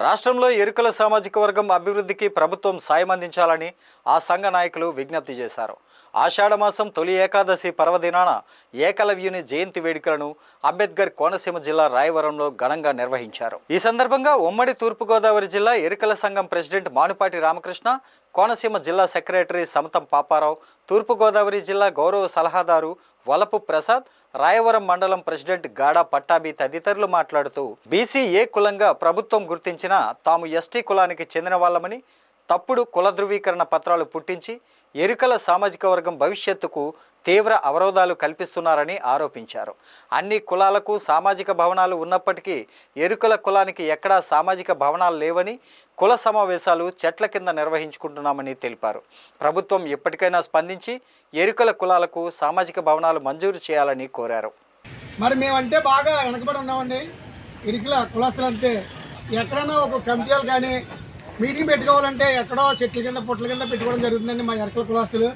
రాష్ట్రంలో ఎరుకల సామాజిక వర్గం అభివృద్ధికి ప్రభుత్వం సాయం అందించాలని ఆ సంఘ నాయకులు విజ్ఞప్తి చేశారు. ఆషాఢమాసం తొలి ఏకాదశి పర్వదినాన ఏకలవ్యుని జయంతి వేడుకలను అంబేద్కర్ కోనసీమ జిల్లా రాయవరంలో ఘనంగా నిర్వహించారు. ఈ సందర్భంగా ఉమ్మడి తూర్పుగోదావరి జిల్లా ఎరుకల సంఘం ప్రెసిడెంట్ మానుపాటి రామకృష్ణ, కోనసీమ జిల్లా సెక్రటరీ సమతం పాపారావు, తూర్పుగోదావరి జిల్లా గౌరవ సలహాదారు వలపు ప్రసాద్, రాయవరం మండలం ప్రెసిడెంట్ గాడా పట్టాభి తదితరులు మాట్లాడుతూ బీసీ ఏ కులంగా ప్రభుత్వం గుర్తించిన తాము ఎస్టీ కులానికి చెందిన వాళ్ళమని, తప్పుడు కుల ధృవీకరణ పత్రాలు పుట్టించి ఎరుకల సామాజిక వర్గం భవిష్యత్తుకు తీవ్ర అవరోధాలు కల్పిస్తున్నారని ఆరోపించారు. అన్ని కులాలకు సామాజిక భవనాలు ఉన్నప్పటికీ ఎరుకల కులానికి ఎక్కడా సామాజిక భవనాలు లేవని, కుల సమావేశాలు చెట్ల కింద నిర్వహించుకుంటున్నామని తెలిపారు. ప్రభుత్వం ఎప్పటికైనా స్పందించి ఎరుకల కులాలకు సామాజిక భవనాలు మంజూరు చేయాలని కోరారు. మరి మేమంటే బాగా వెనకబడి ఉన్నామండి. ఎరుకల కులస్తులంటే ఎక్కడైనా ఒక కమిటీలు కానీ మీటింగ్ పెట్టుకోవాలంటే ఎక్కడో చెట్ల కింద పుట్ల కింద పెట్టుకోవడం జరుగుతుందండి మా ఎరుకల కులస్తులు.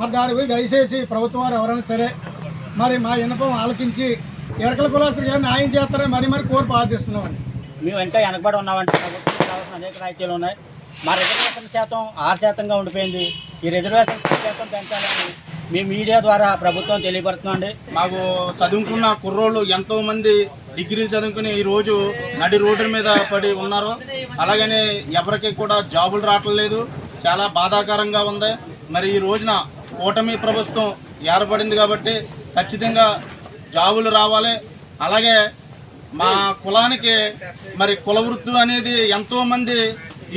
మరి దానికి దయచేసి ప్రభుత్వం వారు ఎవరైనా సరే మరి మా విన్నపం ఆలకించి ఎరుకల కులస్తులు న్యాయం చేస్తారని మరి కోరి ప్రార్థిస్తున్నామండి. మేమంటే వెనకబడి ఉన్నామంటే ప్రభుత్వం కావాల్సిన అనేక రాయితీలు ఉన్నాయి. మా రిజర్వేషన్ శాతం 6% ఉండిపోయింది. ఈ రిజర్వేషన్ శాతం పెంచాలని మీ మీడియా ద్వారా ప్రభుత్వం తెలియపడుతుందండి. మాకు చదువుకున్న కుర్రోళ్ళు ఎంతోమంది డిగ్రీలు చదువుకుని ఈరోజు నడి రోడ్డు మీద పడి ఉన్నారు. అలాగనే ఎవరికి కూడా జాబులు రావట్లేదు. చాలా బాధాకరంగా ఉంది. మరి ఈ రోజున కూటమి ప్రభుత్వం ఏర్పడింది కాబట్టి ఖచ్చితంగా జాబులు రావాలి. అలాగే మా కులానికి మరి కుల వృత్తి అనేది ఎంతోమంది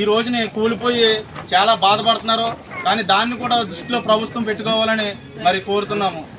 ఈ రోజుని కూలిపోయి చాలా బాధపడుతున్నారు. కానీ దాన్ని కూడా దృష్టిలో ప్రభుత్వం పెట్టుకోవాలని మరి కోరుతున్నాము.